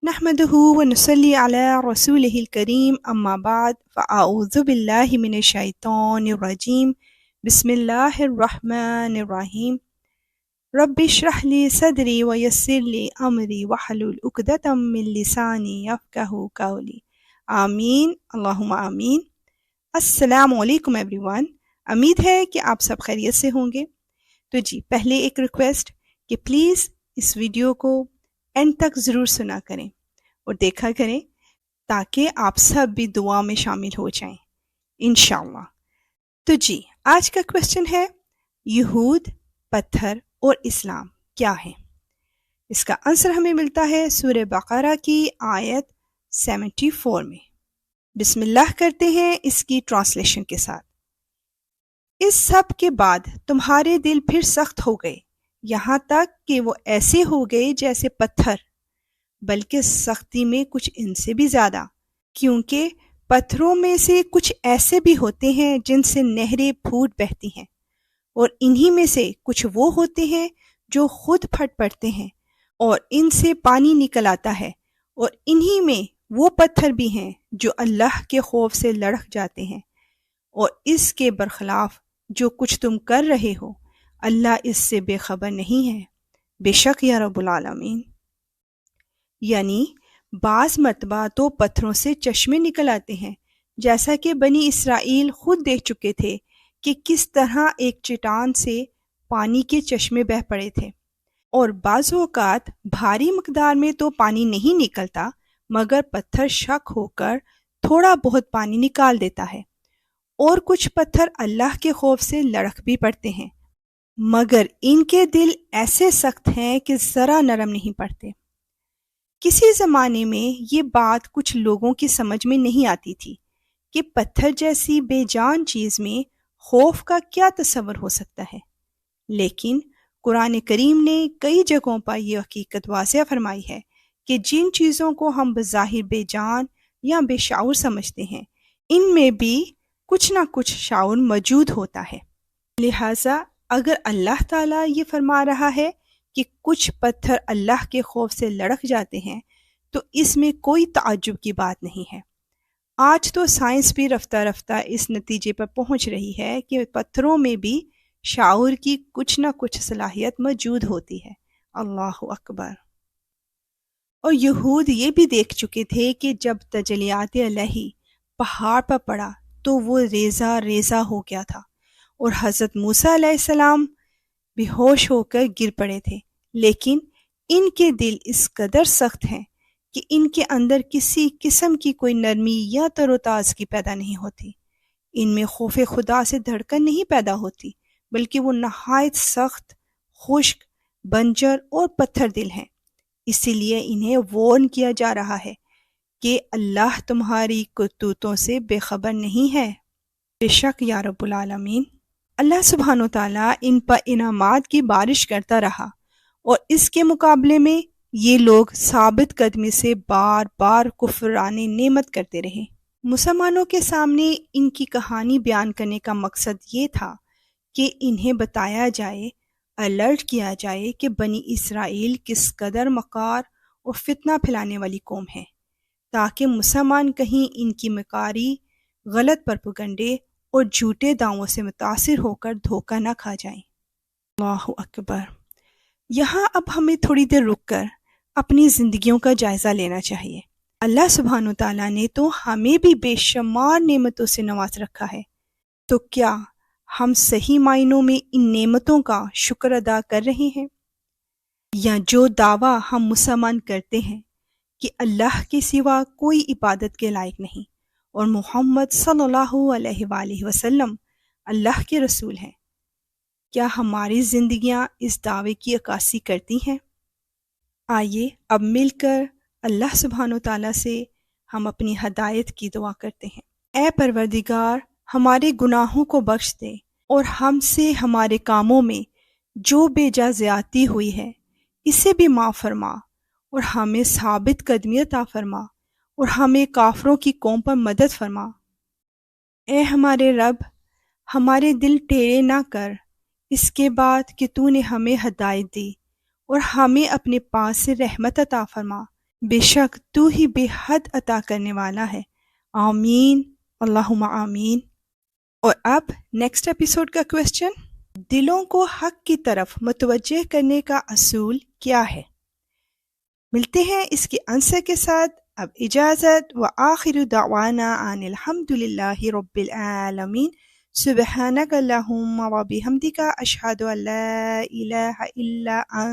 نحمده ونصلي على رسوله الكريم أما بعد فأعوذ بالله من الشيطان الرجيم بسم الله الرحمن الرحيم رب اشرح لي صدري ويسر لي أمري واحلل عقدة من لساني يفقهوا قولي آمین اللہم آمین۔ السلام علیکم ایوری ون، امید ہے کہ آپ سب خیریت سے ہوں گے۔ تو پہلے ایک ریکویسٹ کہ پلیز اس ویڈیو کو اینڈ تک ضرور سنا کریں اور دیکھا کریں تاکہ آپ سب بھی دعا میں شامل ہو جائیں انشاءاللہ۔ تو آج کا کویسچن ہے یہود، پتھر اور اسلام کیا ہے؟ اس کا آنسر ہمیں ملتا ہے سورہ بقرہ کی آیت 74 میں۔ بسم اللہ کرتے ہیں اس کی ٹرانسلیشن کے ساتھ۔ اس سب کے بعد تمہارے دل پھر سخت ہو گئے، یہاں تک کہ وہ ایسے ہو گئے جیسے پتھر، بلکہ سختی میں کچھ ان سے بھی زیادہ، کیونکہ پتھروں میں سے کچھ ایسے بھی ہوتے ہیں جن سے نہریں پھوٹ بہتی ہیں، اور انہی میں سے کچھ وہ ہوتے ہیں جو خود پھٹ پڑتے ہیں اور ان سے پانی نکل آتا ہے، اور انہی میں وہ پتھر بھی ہیں جو اللہ کے خوف سے لڑک جاتے ہیں، اور اس کے برخلاف جو کچھ تم کر رہے ہو اللہ اس سے بے خبر نہیں ہے، بے شک یا رب العالمین۔ یعنی بعض مرتبہ تو پتھروں سے چشمے نکل آتے ہیں، جیسا کہ بنی اسرائیل خود دیکھ چکے تھے کہ کس طرح ایک چٹان سے پانی کے چشمے بہہ پڑے تھے، اور بعض اوقات بھاری مقدار میں تو پانی نہیں نکلتا مگر پتھر شک ہو کر تھوڑا بہت پانی نکال دیتا ہے، اور کچھ پتھر اللہ کے خوف سے لڑک بھی پڑتے ہیں مگر ان کے دل ایسے سخت ہیں کہ ذرا نرم نہیں پڑتے۔ کسی زمانے میں یہ بات کچھ لوگوں کی سمجھ میں نہیں آتی تھی کہ پتھر جیسی بے جان چیز میں خوف کا کیا تصور ہو سکتا ہے، لیکن قرآن کریم نے کئی جگہوں پر یہ حقیقت واضح فرمائی ہے کہ جن چیزوں کو ہم بظاہر بے جان یا بے شعور سمجھتے ہیں ان میں بھی کچھ نہ کچھ شعور موجود ہوتا ہے۔ لہٰذا اگر اللہ تعالیٰ یہ فرما رہا ہے کہ کچھ پتھر اللہ کے خوف سے لڑک جاتے ہیں تو اس میں کوئی تعجب کی بات نہیں ہے۔ آج تو سائنس بھی رفتہ رفتہ اس نتیجے پر پہنچ رہی ہے کہ پتھروں میں بھی شعور کی کچھ نہ کچھ صلاحیت موجود ہوتی ہے۔ اللہ اکبر۔ اور یہود یہ بھی دیکھ چکے تھے کہ جب تجلیات الہی پہاڑ پر پڑا تو وہ ریزہ ریزہ ہو گیا تھا، اور حضرت موسیٰ علیہ السلام بے ہوش ہو کر گر پڑے تھے، لیکن ان کے دل اس قدر سخت ہیں کہ ان کے اندر کسی قسم کی کوئی نرمی یا تر و تازگی پیدا نہیں ہوتی، ان میں خوف خدا سے دھڑکن نہیں پیدا ہوتی، بلکہ وہ نہایت سخت، خشک، بنجر اور پتھر دل ہیں۔ اسی لیے انہیں وارن کیا جا رہا ہے کہ اللہ تمہاری کرتوتوں سے بے خبر نہیں ہے، بے شک یا رب العالمین۔ اللہ سبحانہ وتعالیٰ ان پر انعامات کی بارش کرتا رہا، اور اس کے مقابلے میں یہ لوگ ثابت قدمی سے بار بار کفران نعمت کرتے رہے۔ مسلمانوں کے سامنے ان کی کہانی بیان کرنے کا مقصد یہ تھا کہ انہیں بتایا جائے، الرٹ کیا جائے کہ بنی اسرائیل کس قدر مکار اور فتنہ پھیلانے والی قوم ہے، تاکہ مسلمان کہیں ان کی مکاری، غلط پروپیگنڈے اور جھوٹے دعووں سے متاثر ہو کر دھوکہ نہ کھا جائیں۔ اللہ اکبر۔ یہاں اب ہمیں تھوڑی دیر رک کر اپنی زندگیوں کا جائزہ لینا چاہیے۔ اللہ سبحانہ وتعالیٰ نے تو ہمیں بھی بے شمار نعمتوں سے نواز رکھا ہے، تو کیا ہم صحیح معنوں میں ان نعمتوں کا شکر ادا کر رہے ہیں؟ یا جو دعویٰ ہم مسلمان کرتے ہیں کہ اللہ کے سوا کوئی عبادت کے لائق نہیں اور محمد صلی اللہ علیہ وآلہ وسلم اللہ کے رسول ہیں، کیا ہماری زندگیاں اس دعوے کی عکاسی کرتی ہیں؟ آئیے اب مل کر اللہ سبحانہ وتعالیٰ سے ہم اپنی ہدایت کی دعا کرتے ہیں۔ اے پروردگار، ہمارے گناہوں کو بخش دے اور ہم سے ہمارے کاموں میں جو بے جا زیادتی ہوئی ہے اسے بھی معاف فرما، اور ہمیں ثابت قدمی عطا فرما، اور ہمیں کافروں کی قوم پر مدد فرما۔ اے ہمارے رب، ہمارے دل ٹیڑے نہ کر اس کے بعد کہ تو نے ہمیں ہدایت دی، اور ہمیں اپنے پاس سے رحمت عطا فرما، بے شک تو ہی بے حد عطا کرنے والا ہے۔ آمین، اللہم آمین۔ اور اب نیکسٹ ایپیسوڈ کا کویسچن، دلوں کو حق کی طرف متوجہ کرنے کا اصول کیا ہے؟ ملتے ہیں اس کے آنسر کے ساتھ۔ اب اجازت، وآخر دعوانا ان الحمدللہ رب العالمین۔ سبحانک اللہم و بحمدک، اشہد ان لا الہ الا انت